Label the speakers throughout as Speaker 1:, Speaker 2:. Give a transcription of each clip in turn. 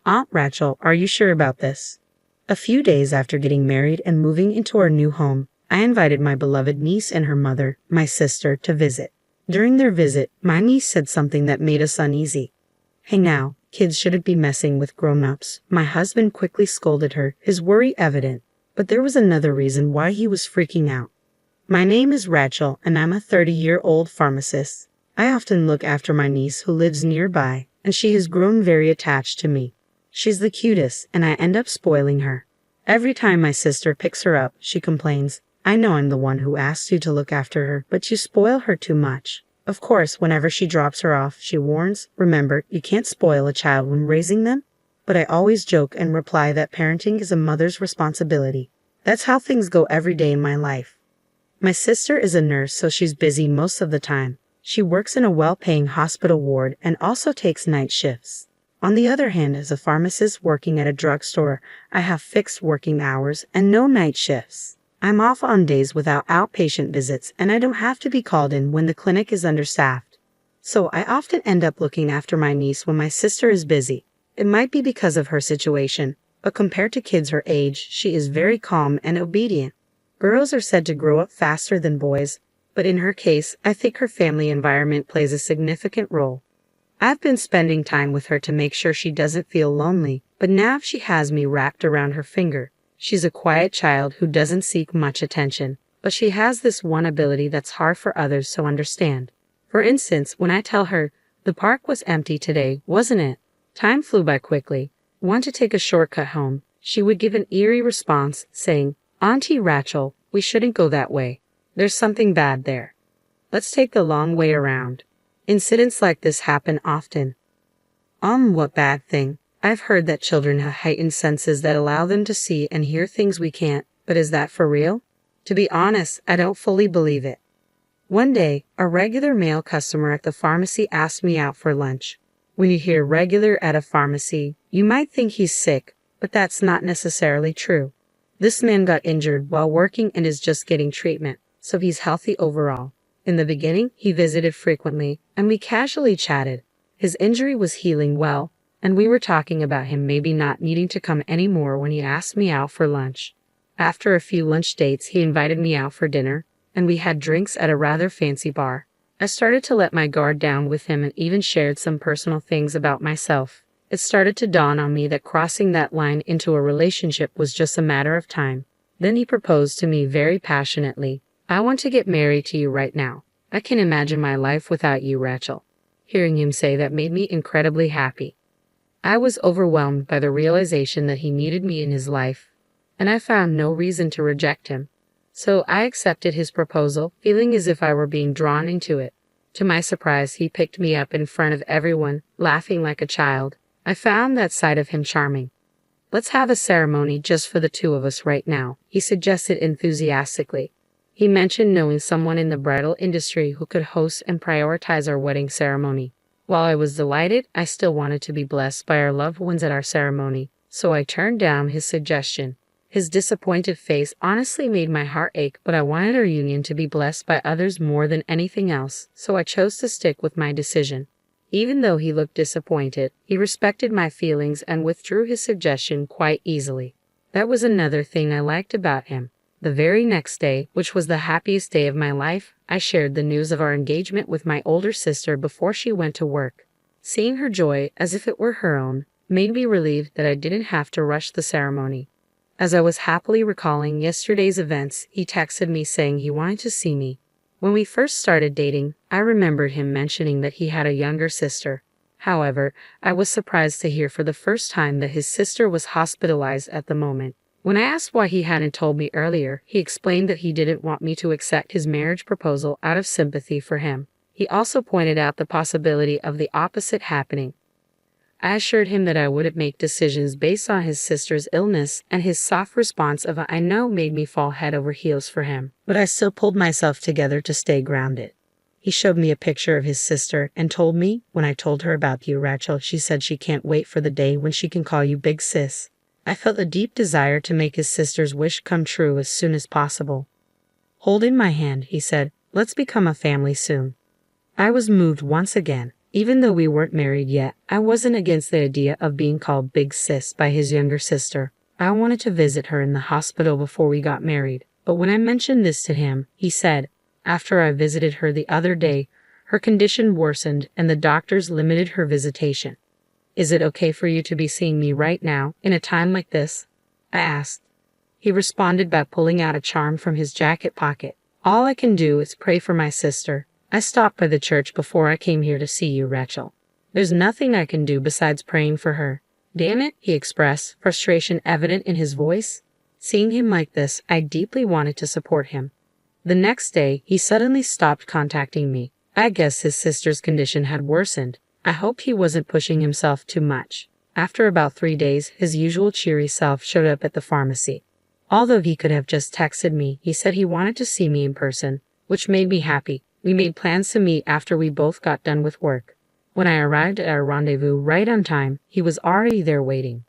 Speaker 1: Aunt Rachel, are you sure about this? A few days after getting married and moving into our new home, I invited my beloved niece and her mother, my sister, to visit. During their visit, my niece said something that made us uneasy. "Hey now, kids shouldn't be messing with grown-ups." My husband quickly scolded her, his worry evident. But there was another reason why he was freaking out. My name is Rachel, and I'm a 30-year-old pharmacist. I often look after my niece who lives nearby, and she has grown very attached to me. She's the cutest, and I end up spoiling her. Every time my sister picks her up, she complains, "I know I'm the one who asked you to look after her, but you spoil her too much." Of course, whenever she drops her off, she warns, "Remember, you can't spoil a child when raising them." But I always joke and reply that parenting is a mother's responsibility. That's how things go every day in my life. My sister is a nurse, so she's busy most of the time. She works in a well-paying hospital ward and also takes night shifts. On the other hand, as a pharmacist working at a drugstore, I have fixed working hours and no night shifts. I'm off on days without outpatient visits, and I don't have to be called in when the clinic is understaffed. So I often end up looking after my niece when my sister is busy. It might be because of her situation, but compared to kids her age, she is very calm and obedient. Girls are said to grow up faster than boys, but in her case, I think her family environment plays a significant role. I've been spending time with her to make sure she doesn't feel lonely, but now she has me wrapped around her finger. She's a quiet child who doesn't seek much attention, but she has this one ability that's hard for others to understand. For instance, when I tell her, "The park was empty today, wasn't it? Time flew by quickly. Want to take a shortcut home?" she would give an eerie response, saying, "Auntie Rachel, we shouldn't go that way. There's something bad there. Let's take the long way around." Incidents like this happen often. What bad thing? I've heard that children have heightened senses that allow them to see and hear things we can't, but is that for real? To be honest, I don't fully believe it. One day, a regular male customer at the pharmacy asked me out for lunch. When you hear regular at a pharmacy, you might think he's sick, but that's not necessarily true. This man got injured while working and is just getting treatment, so he's healthy overall. In the beginning, he visited frequently, and we casually chatted. His injury was healing well, and we were talking about him maybe not needing to come anymore when he asked me out for lunch. After a few lunch dates, he invited me out for dinner, and we had drinks at a rather fancy bar. I started to let my guard down with him and even shared some personal things about myself. It started to dawn on me that crossing that line into a relationship was just a matter of time. Then he proposed to me very passionately. "I want to get married to you right now. I can imagine my life without you, Rachel." Hearing him say that made me incredibly happy. I was overwhelmed by the realization that he needed me in his life, and I found no reason to reject him. So I accepted his proposal, feeling as if I were being drawn into it. To my surprise, he picked me up in front of everyone, laughing like a child. I found that side of him charming. "Let's have a ceremony just for the two of us right now," he suggested enthusiastically. He mentioned knowing someone in the bridal industry who could host and prioritize our wedding ceremony. While I was delighted, I still wanted to be blessed by our loved ones at our ceremony, so I turned down his suggestion. His disappointed face honestly made my heart ache, but I wanted our union to be blessed by others more than anything else, so I chose to stick with my decision. Even though he looked disappointed, he respected my feelings and withdrew his suggestion quite easily. That was another thing I liked about him. The very next day, which was the happiest day of my life, I shared the news of our engagement with my older sister before she went to work. Seeing her joy, as if it were her own, made me relieved that I didn't have to rush the ceremony. As I was happily recalling yesterday's events, he texted me saying he wanted to see me. When we first started dating, I remembered him mentioning that he had a younger sister. However, I was surprised to hear for the first time that his sister was hospitalized at the moment. When I asked why he hadn't told me earlier, he explained that he didn't want me to accept his marriage proposal out of sympathy for him. He also pointed out the possibility of the opposite happening. I assured him that I wouldn't make decisions based on his sister's illness, and his soft response of "I know" made me fall head over heels for him. But I still pulled myself together to stay grounded. He showed me a picture of his sister and told me, when I told her about you, Rachel, she said she can't wait for the day when she can call you Big Sis. I felt a deep desire to make his sister's wish come true as soon as possible. "Holding my hand," he said, "let's become a family soon." I was moved once again. Even though we weren't married yet, I wasn't against the idea of being called Big Sis by his younger sister. I wanted to visit her in the hospital before we got married, but when I mentioned this to him, he said, after I visited her the other day, her condition worsened and the doctors limited her visitation. Is it okay for you to be seeing me right now, in a time like this? I asked. He responded by pulling out a charm from his jacket pocket. All I can do is pray for my sister. I stopped by the church before I came here to see you, Rachel. There's nothing I can do besides praying for her. Damn it, he expressed, frustration evident in his voice. Seeing him like this, I deeply wanted to support him. The next day, he suddenly stopped contacting me. I guess his sister's condition had worsened. I hoped he wasn't pushing himself too much. After about 3 days, his usual cheery self showed up at the pharmacy. Although he could have just texted me, he said he wanted to see me in person, which made me happy. We made plans to meet after we both got done with work. When I arrived at our rendezvous right on time, he was already there waiting.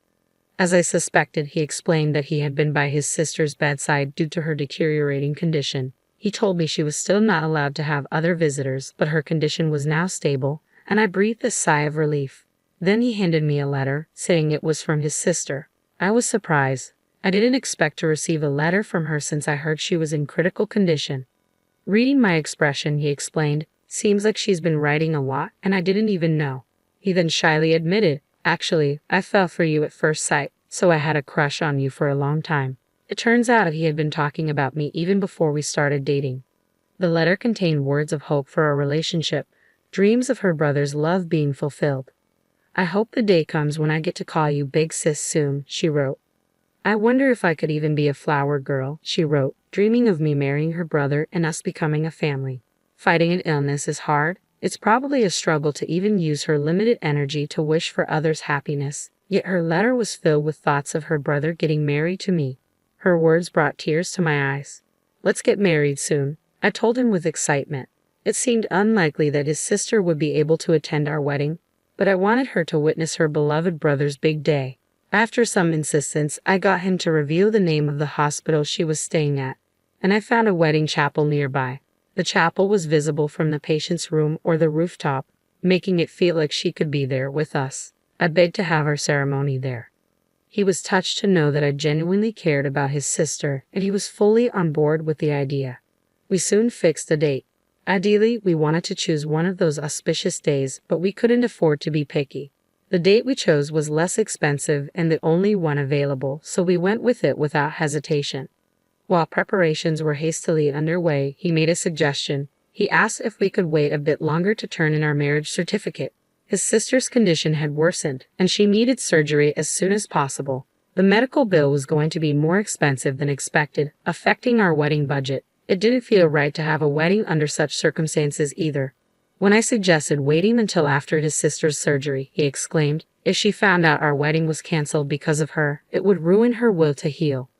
Speaker 1: As I suspected, he explained that he had been by his sister's bedside due to her deteriorating condition. He told me she was still not allowed to have other visitors, but her condition was now stable, and I breathed a sigh of relief. Then he handed me a letter, saying it was from his sister. I was surprised. I didn't expect to receive a letter from her since I heard she was in critical condition. Reading my expression, he explained, seems like she's been writing a lot, and I didn't even know. He then shyly admitted, actually, I fell for you at first sight, so I had a crush on you for a long time. It turns out he had been talking about me even before we started dating. The letter contained words of hope for our relationship, dreams of her brother's love being fulfilled. I hope the day comes when I get to call you Big Sis soon, she wrote. I wonder if I could even be a flower girl, she wrote, dreaming of me marrying her brother and us becoming a family. Fighting an illness is hard. It's probably a struggle to even use her limited energy to wish for others' happiness, yet her letter was filled with thoughts of her brother getting married to me. Her words brought tears to my eyes. Let's get married soon, I told him with excitement. It seemed unlikely that his sister would be able to attend our wedding, but I wanted her to witness her beloved brother's big day. After some insistence, I got him to reveal the name of the hospital she was staying at, and I found a wedding chapel nearby. The chapel was visible from the patient's room or the rooftop, making it feel like she could be there with us. I begged to have our ceremony there. He was touched to know that I genuinely cared about his sister, and he was fully on board with the idea. We soon fixed a date. Ideally, we wanted to choose one of those auspicious days, but we couldn't afford to be picky. The date we chose was less expensive and the only one available, so we went with it without hesitation. While preparations were hastily underway, he made a suggestion. He asked if we could wait a bit longer to turn in our marriage certificate. His sister's condition had worsened, and she needed surgery as soon as possible. The medical bill was going to be more expensive than expected, affecting our wedding budget. It didn't feel right to have a wedding under such circumstances either. When I suggested waiting until after his sister's surgery, he exclaimed, if she found out our wedding was canceled because of her, it would ruin her will to heal.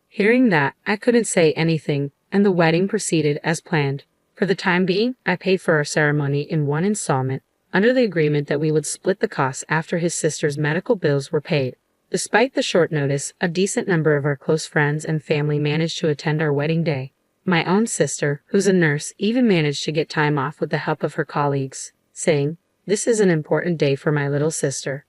Speaker 1: Hearing that, I couldn't say anything, and the wedding proceeded as planned. For the time being, I paid for our ceremony in one installment, under the agreement that we would split the costs after his sister's medical bills were paid. Despite the short notice, a decent number of our close friends and family managed to attend our wedding day. My own sister, who's a nurse, even managed to get time off with the help of her colleagues, saying, "This is an important day for my little sister."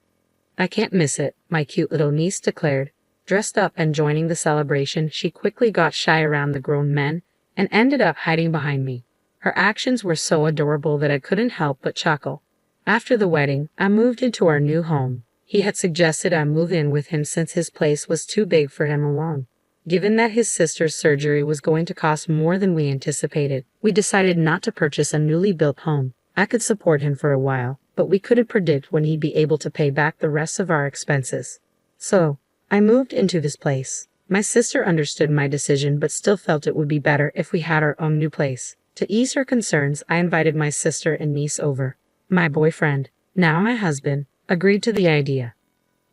Speaker 1: "I can't miss it," my cute little niece declared. Dressed up and joining the celebration, she quickly got shy around the grown men and ended up hiding behind me. Her actions were so adorable that I couldn't help but chuckle. After the wedding, I moved into our new home. He had suggested I move in with him since his place was too big for him alone. Given that his sister's surgery was going to cost more than we anticipated, we decided not to purchase a newly built home. I could support him for a while, but we couldn't predict when he'd be able to pay back the rest of our expenses. So, I moved into this place. My sister understood my decision but still felt it would be better if we had our own new place. To ease her concerns, I invited my sister and niece over. My boyfriend, now my husband, agreed to the idea.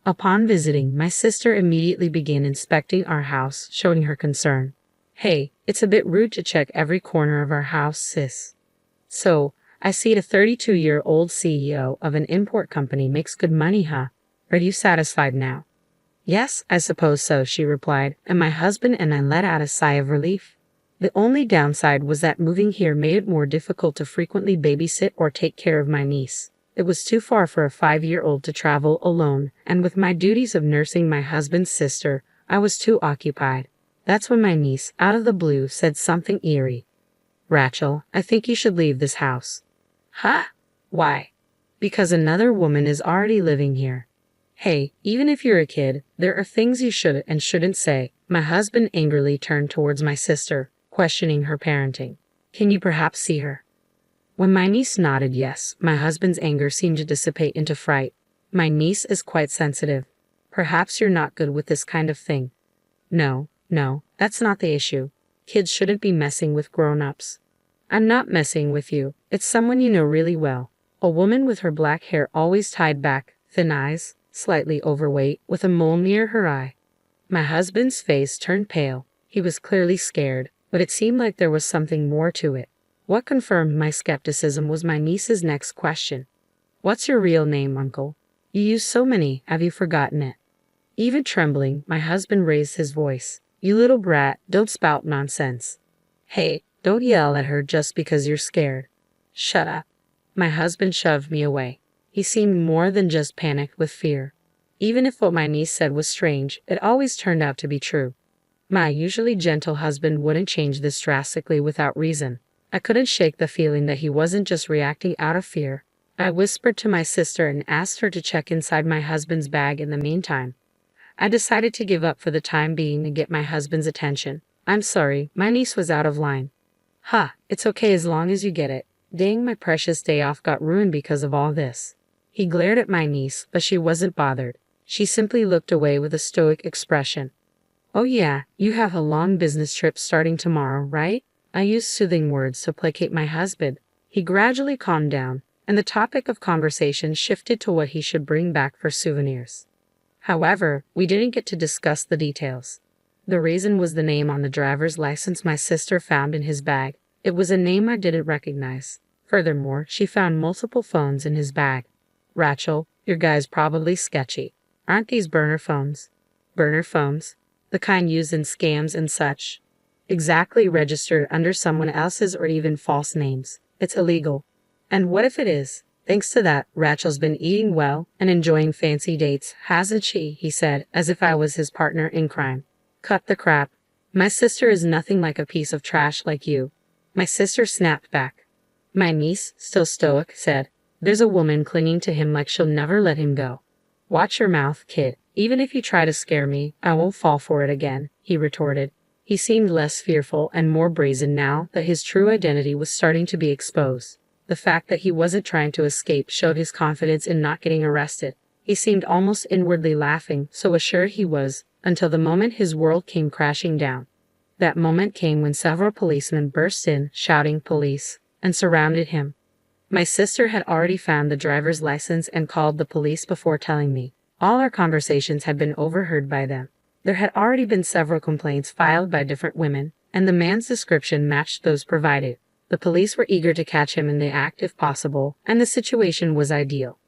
Speaker 1: Upon visiting, my sister immediately began inspecting our house, showing her concern. "Hey, it's a bit rude to check every corner of our house, sis." "So, I see the 32-year-old CEO of an import company makes good money, huh? Are you satisfied now?" "Yes, I suppose so," she replied, and my husband and I let out a sigh of relief. The only downside was that moving here made it more difficult to frequently babysit or take care of my niece. It was too far for a 5-year-old to travel alone, and with my duties of nursing my husband's sister, I was too occupied. That's when my niece, out of the blue, said something eerie. Rachel, I think you should leave this house. Huh? Why? Because another woman is already living here. Hey, even if you're a kid, there are things you should and shouldn't say. My husband angrily turned towards my sister, questioning her parenting. Can you perhaps see her? When my niece nodded yes, my husband's anger seemed to dissipate into fright. My niece is quite sensitive. Perhaps you're not good with this kind of thing. No, that's not the issue. Kids shouldn't be messing with grown-ups. I'm not messing with you. It's someone you know really well. A woman with her black hair always tied back, thin eyes, slightly overweight, with a mole near her eye. My husband's face turned pale. He was clearly scared, but it seemed like there was something more to it. What confirmed my skepticism was my niece's next question. What's your real name, Uncle? You use so many, have you forgotten it? Even trembling, my husband raised his voice. You little brat, don't spout nonsense. Hey, don't yell at her just because you're scared. Shut up. My husband shoved me away. He seemed more than just panicked with fear. Even if what my niece said was strange, it always turned out to be true. My usually gentle husband wouldn't change this drastically without reason. I couldn't shake the feeling that he wasn't just reacting out of fear. I whispered to my sister and asked her to check inside my husband's bag in the meantime. I decided to give up for the time being to get my husband's attention. I'm sorry, my niece was out of line. It's okay as long as you get it. Dang, my precious day off got ruined because of all this. He glared at my niece, but she wasn't bothered. She simply looked away with a stoic expression. Oh yeah, you have a long business trip starting tomorrow, right? I used soothing words to placate my husband. He gradually calmed down, and the topic of conversation shifted to what he should bring back for souvenirs. However, we didn't get to discuss the details. The reason was the name on the driver's license my sister found in his bag. It was a name I didn't recognize. Furthermore, she found multiple phones in his bag. Rachel, your guy's probably sketchy. Aren't these burner phones? Burner phones? The kind used in scams and such. Exactly, registered under someone else's or even false names. It's illegal. And what if it is? Thanks to that, Rachel's been eating well and enjoying fancy dates, hasn't she? He said, as if I was his partner in crime. Cut the crap. My sister is nothing like a piece of trash like you. My sister snapped back. My niece, still stoic, said, There's a woman clinging to him like she'll never let him go. Watch your mouth, kid. Even if you try to scare me, I won't fall for it again, he retorted. He seemed less fearful and more brazen now that his true identity was starting to be exposed. The fact that he wasn't trying to escape showed his confidence in not getting arrested. He seemed almost inwardly laughing, so assured he was, until the moment his world came crashing down. That moment came when several policemen burst in, shouting police, and surrounded him. My sister had already found the driver's license and called the police before telling me. All our conversations had been overheard by them. There had already been several complaints filed by different women, and the man's description matched those provided. The police were eager to catch him in the act if possible, and the situation was ideal.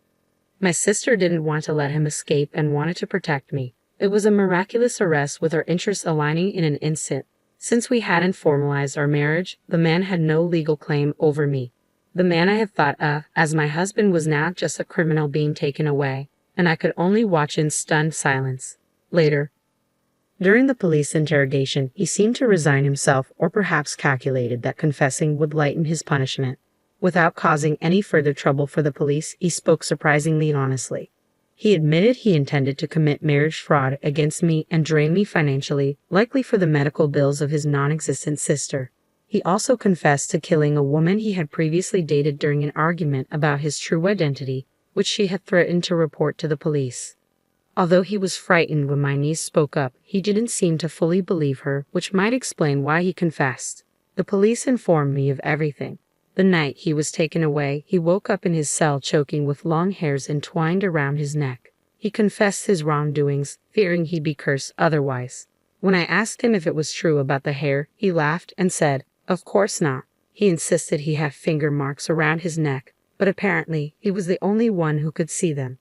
Speaker 1: My sister didn't want to let him escape and wanted to protect me. It was a miraculous arrest with our interests aligning in an instant. Since we hadn't formalized our marriage, the man had no legal claim over me. The man I had thought of as my husband was now just a criminal being taken away, and I could only watch in stunned silence. Later, during the police interrogation, he seemed to resign himself or perhaps calculated that confessing would lighten his punishment. Without causing any further trouble for the police, he spoke surprisingly honestly. He admitted he intended to commit marriage fraud against me and drain me financially, likely for the medical bills of his non-existent sister. He also confessed to killing a woman he had previously dated during an argument about his true identity, which she had threatened to report to the police. Although he was frightened when my niece spoke up, he didn't seem to fully believe her, which might explain why he confessed. The police informed me of everything. The night he was taken away, he woke up in his cell choking with long hairs entwined around his neck. He confessed his wrongdoings, fearing he'd be cursed otherwise. When I asked him if it was true about the hair, he laughed and said, "Of course not." He insisted he had finger marks around his neck, but apparently he was the only one who could see them.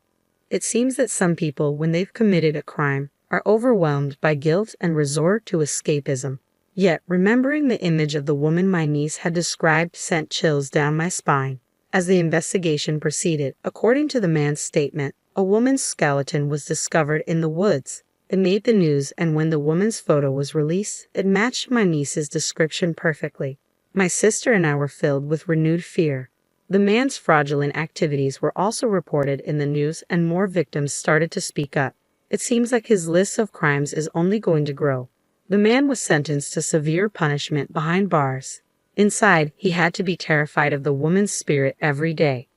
Speaker 1: It seems that some people, when they've committed a crime, are overwhelmed by guilt and resort to escapism. Yet, remembering the image of the woman my niece had described sent chills down my spine. As the investigation proceeded, according to the man's statement, a woman's skeleton was discovered in the woods. It made the news, and when the woman's photo was released, it matched my niece's description perfectly. My sister and I were filled with renewed fear. The man's fraudulent activities were also reported in the news, and more victims started to speak up. It seems like his list of crimes is only going to grow. The man was sentenced to severe punishment behind bars. Inside, he had to be terrified of the woman's spirit every day.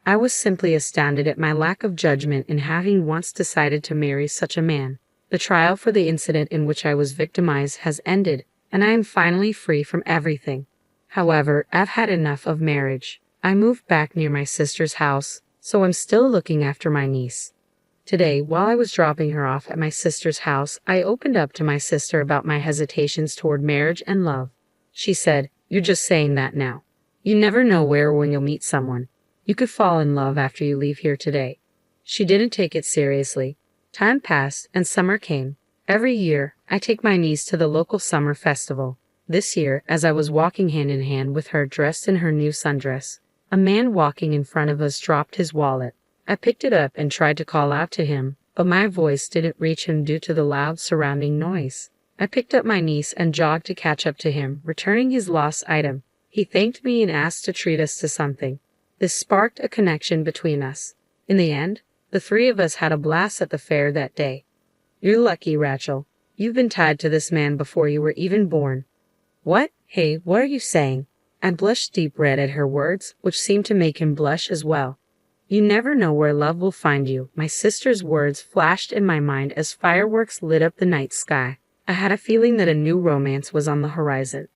Speaker 1: I was simply astounded at my lack of judgment in having once decided to marry such a man. The trial for the incident in which I was victimized has ended, and I am finally free from everything. However, I've had enough of marriage. I moved back near my sister's house, so I'm still looking after my niece. Today, while I was dropping her off at my sister's house, I opened up to my sister about my hesitations toward marriage and love. She said, "You're just saying that now. You never know where or when you'll meet someone. You could fall in love after you leave here today." She didn't take it seriously. Time passed, and summer came. Every year, I take my niece to the local summer festival. This year, as I was walking hand in hand with her dressed in her new sundress, a man walking in front of us dropped his wallet. I picked it up and tried to call out to him, but my voice didn't reach him due to the loud surrounding noise. I picked up my niece and jogged to catch up to him, returning his lost item. He thanked me and asked to treat us to something. This sparked a connection between us. In the end, the three of us had a blast at the fair that day. "You're lucky, Rachel. You've been tied to this man before you were even born." "What? Hey, what are you saying?" I blushed deep red at her words, which seemed to make him blush as well. "You never know where love will find you." My sister's words flashed in my mind as fireworks lit up the night sky. I had a feeling that a new romance was on the horizon.